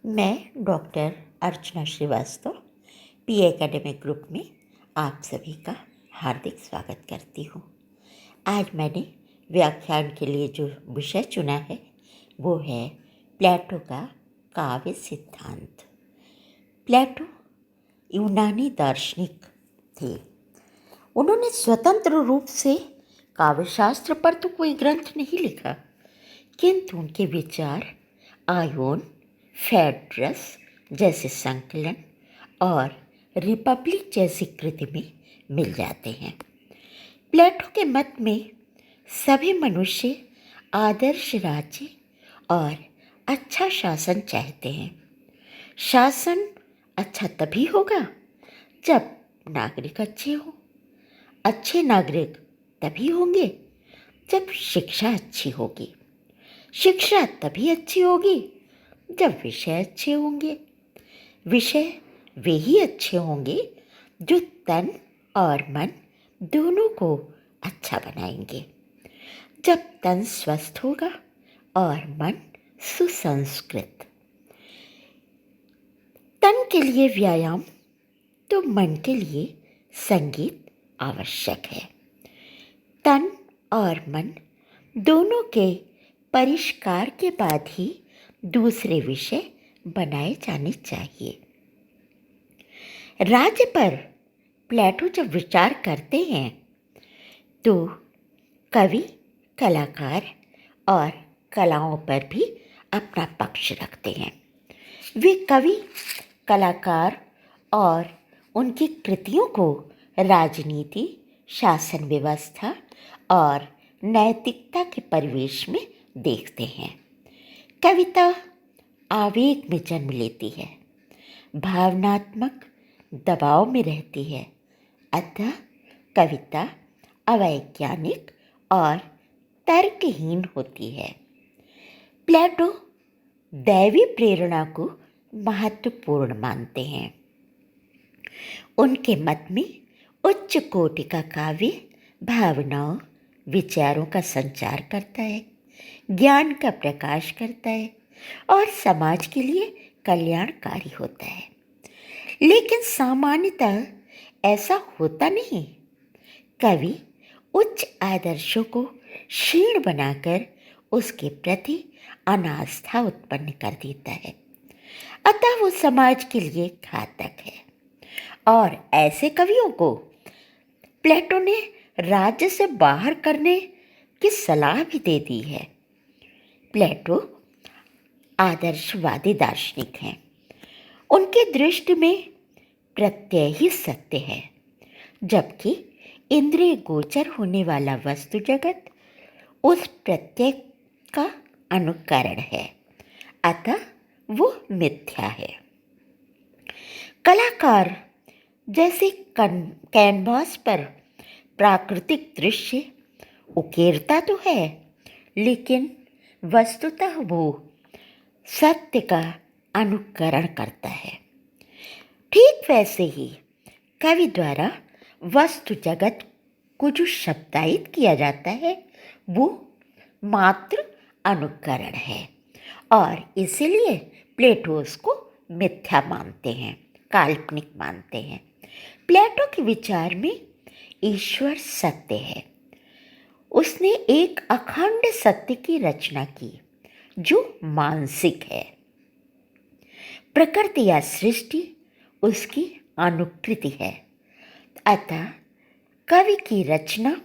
मैं डॉक्टर अर्चना Srivastava P academic group में आप सभी का हार्दिक स्वागत करती हूँ। आज मैंने व्याख्यान के लिए जो विषय चुना है वो है प्लेटो का काव्य सिद्धांत। प्लेटो यूनानी दार्शनिक थे। उन्होंने स्वतंत्र रूप से काव्यशास्त्र पर तो कोई ग्रंथ नहीं लिखा, किंतु उनके विचार आयोन, फेड्रस जैसे संकलन और रिपब्लिक जैसी कृति में मिल जाते हैं। प्लेटो के मत में सभी मनुष्य आदर्श राज्य और अच्छा शासन चाहते हैं। शासन अच्छा तभी होगा जब नागरिक अच्छे हों। अच्छे नागरिक तभी होंगे जब शिक्षा अच्छी होगी। शिक्षा तभी अच्छी होगी जब विषय अच्छे होंगे। विषय वे ही अच्छे होंगे जो तन और मन दोनों को अच्छा बनाएंगे। जब तन स्वस्थ होगा और मन सुसंस्कृत। तन के लिए व्यायाम तो मन के लिए संगीत आवश्यक है। तन और मन दोनों के परिष्कार के बाद ही दूसरे विषय बनाए जाने चाहिए। राज्य पर प्लेटो जब विचार करते हैं तो कवि, कलाकार और कलाओं पर भी अपना पक्ष रखते हैं। वे कवि, कलाकार और उनकी कृतियों को राजनीति, शासन व्यवस्था और नैतिकता के परिवेश में देखते हैं। कविता आवेग में जन्म लेती है, भावनात्मक दबाव में रहती है, अतः कविता अवैज्ञानिक और तर्कहीन होती है। प्लेटो दैवी प्रेरणा को महत्वपूर्ण मानते हैं। उनके मत में उच्च कोटि का काव्य भावनाओं, विचारों का संचार करता है, ज्ञान का प्रकाश करता है और समाज के लिए कल्याणकारी होता है। लेकिन सामान्यतः ऐसा होता नहीं। कवि उच्च आदर्शों को क्षीण बनाकर उसके प्रति अनास्था उत्पन्न कर देता है, अतः वो समाज के लिए घातक है। और ऐसे कवियों को प्लेटो ने राज्य से बाहर करने की सलाह भी दे दी है। प्लेटो आदर्शवादी दार्शनिक हैं। उनके दृष्टि में प्रत्यय ही सत्य है, जबकि इंद्रिय गोचर होने वाला वस्तु जगत उस प्रत्यय का अनुकरण है, अतः वो मिथ्या है। कलाकार जैसे कैनवास पर प्राकृतिक दृश्य उकेरता तो है, लेकिन वस्तुतः वो सत्य का अनुकरण करता है। ठीक वैसे ही कवि द्वारा वस्तु जगत को जो शब्दायित किया जाता है वो मात्र अनुकरण है और इसीलिए प्लेटो उसको मिथ्या मानते हैं, काल्पनिक मानते हैं। प्लेटो के विचार में ईश्वर सत्य है। उसने एक अखंड सत्य की रचना की जो मानसिक है। प्रकृति या सृष्टि उसकी अनुकृति है, अतः कवि की रचना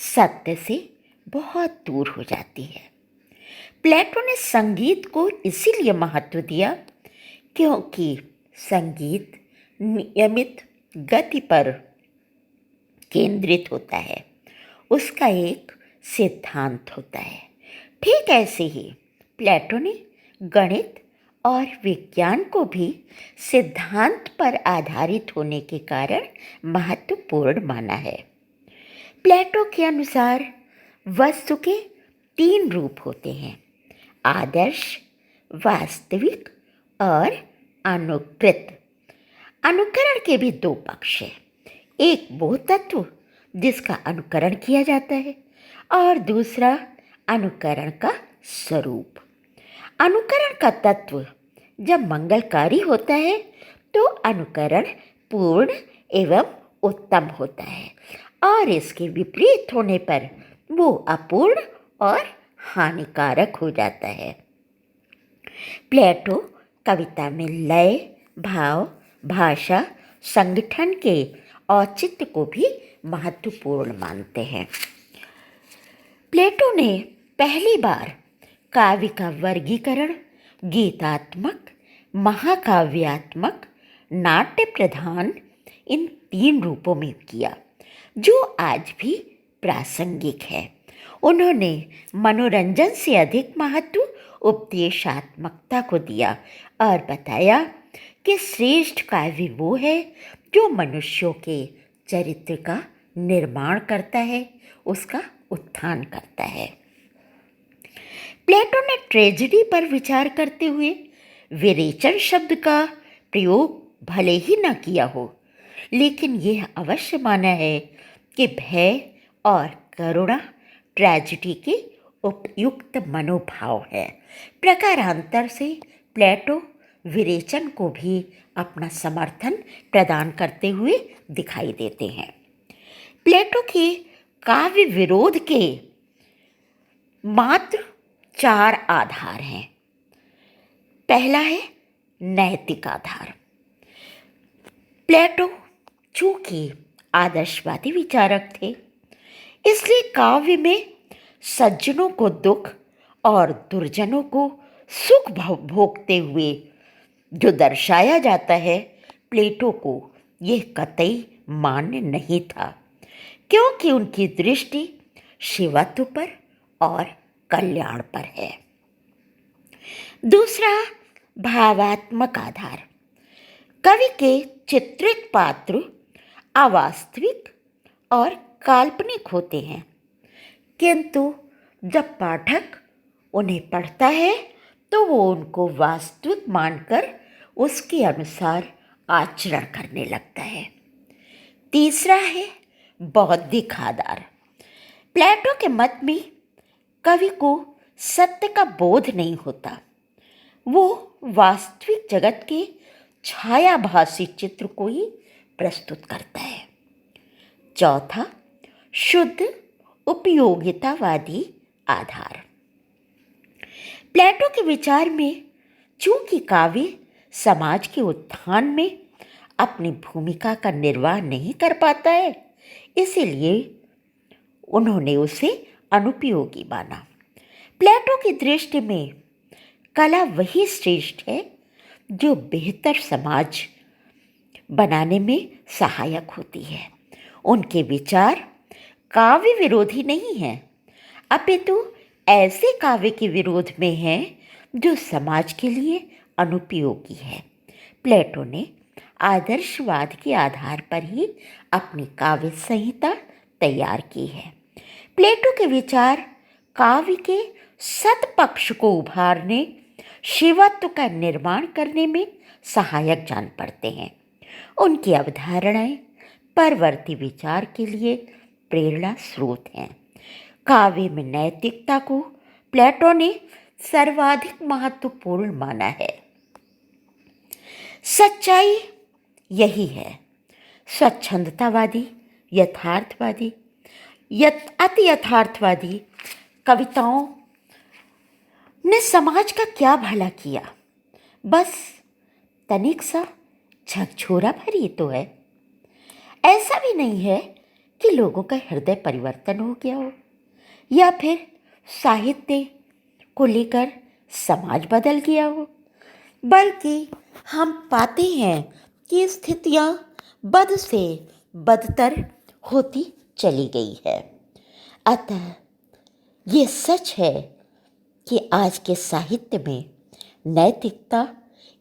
सत्य से बहुत दूर हो जाती है। प्लेटो ने संगीत को इसीलिए महत्व दिया क्योंकि संगीत नियमित गति पर केंद्रित होता है, उसका एक सिद्धांत होता है। ठीक ऐसे ही प्लेटो ने गणित और विज्ञान को भी सिद्धांत पर आधारित होने के कारण महत्वपूर्ण माना है। प्लेटो के अनुसार वस्तु के 3 रूप होते हैं: आदर्श, वास्तविक और अनुकृत। अनुकरण के भी 2 पक्ष हैं। एक वो तत्व जिसका अनुकरण किया जाता है और दूसरा अनुकरण का स्वरूप। अनुकरण का तत्व जब मंगलकारी होता है तो अनुकरण पूर्ण एवं उत्तम होता है और इसके विपरीत होने पर वो अपूर्ण और हानिकारक हो जाता है। प्लेटो कविता में लय, भाव, भाषा, संगठन के औचित्य को भी महत्वपूर्ण मानते हैं। प्लेटो ने पहली बार काव्य का वर्गीकरण गीतात्मक, महाकाव्यात्मक, नाट्य प्रधान इन 3 रूपों में किया, जो आज भी प्रासंगिक है। उन्होंने मनोरंजन से अधिक महत्व उपदेशात्मकता को दिया और बताया कि श्रेष्ठ काव्य वो है जो मनुष्यों के चरित्र का निर्माण करता है, उसका उत्थान करता है। प्लेटो ने ट्रेजेडी पर विचार करते हुए विरेचन शब्द का प्रयोग भले ही न किया हो, लेकिन यह अवश्य माना है कि भय और करुणा ट्रेजेडी के उपयुक्त मनोभाव है। प्रकारांतर से प्लेटो विरेचन को भी अपना समर्थन प्रदान करते हुए दिखाई देते हैं। प्लेटो के काव्य विरोध के मात्र 4 आधार हैं। पहला है नैतिक आधार। प्लेटो चूंकि आदर्शवादी विचारक थे, इसलिए काव्य में सज्जनों को दुख और दुर्जनों को सुख भोगते हुए जो दर्शाया जाता है, प्लेटो को यह कतई मान्य नहीं था, क्योंकि उनकी दृष्टि शिवत्व पर और कल्याण पर है। दूसरा भावात्मक आधार। कवि के चित्रित पात्र अवास्तविक और काल्पनिक होते हैं, किंतु जब पाठक उन्हें पढ़ता है तो वो उनको वास्तविक मानकर उसके अनुसार आचरण करने लगता है। तीसरा है बौद्धिक आधार। प्लेटो के मत में कवि को सत्य का बोध नहीं होता, वो वास्तविक जगत के छायाभासी चित्र को ही प्रस्तुत करता है। चौथा शुद्ध उपयोगितावादी आधार। प्लेटो के विचार में चूंकि काव्य समाज के उत्थान में अपनी भूमिका का निर्वाह नहीं कर पाता है, इसीलिए उन्होंने उसे अनुपयोगी माना। प्लेटो की दृष्टि में कला वही श्रेष्ठ है जो बेहतर समाज बनाने में सहायक होती है। उनके विचार काव्य विरोधी नहीं हैं, अपितु ऐसे काव्य के विरोध में हैं जो समाज के लिए अनुपयोगी है। प्लेटो ने आदर्शवाद के आधार पर ही अपनी काव्य संहिता तैयार की है। प्लेटो के विचार काव्य के सत्पक्ष को उभारने, शिवत्व का निर्माण करने में सहायक जान पड़ते हैं। उनकी अवधारणाएं परवर्ती विचार के लिए प्रेरणा स्रोत हैं। काव्य में नैतिकता को प्लेटो ने सर्वाधिक महत्वपूर्ण माना है। सच्चाई यही है। स्वच्छंदतावादी, यथार्थवादी, अति यथार्थवादी कविताओं ने समाज का क्या भला किया, बस तनिक सा झकझोरा भर ही तो है। ऐसा भी नहीं है कि लोगों का हृदय परिवर्तन हो गया हो या फिर साहित्य को लेकर समाज बदल गया हो, बल्कि हम पाते हैं कि स्थितियां बद से बदतर होती चली गई है। अतः ये सच है कि आज के साहित्य में नैतिकता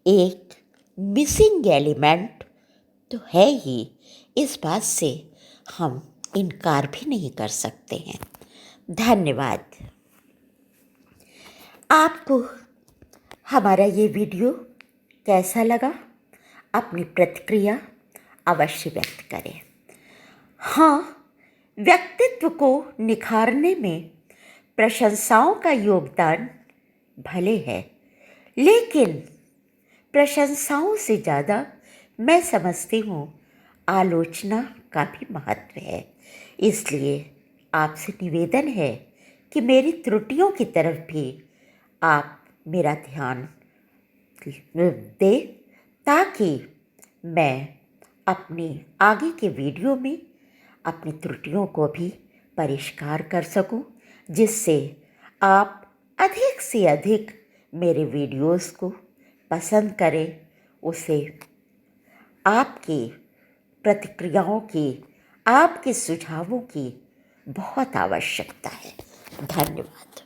एक मिसिंग एलिमेंट तो है ही, इस बात से हम इनकार भी नहीं कर सकते हैं। धन्यवाद। आपको हमारा ये वीडियो कैसा लगा? अपनी प्रतिक्रिया अवश्य व्यक्त करें। हाँ, व्यक्तित्व को निखारने में प्रशंसाओं का योगदान भले है, लेकिन प्रशंसाओं से ज़्यादा मैं समझती हूँ आलोचना का भी महत्व है। इसलिए आपसे निवेदन है कि मेरी त्रुटियों की तरफ भी आप मेरा ध्यान दें, ताकि मैं अपनी आगे के वीडियो में अपनी त्रुटियों को भी परिष्कार कर सकूं, जिससे आप अधिक से अधिक मेरे वीडियोस को पसंद करें। उसे आपकी प्रतिक्रियाओं की, आपके सुझावों की बहुत आवश्यकता है। धन्यवाद।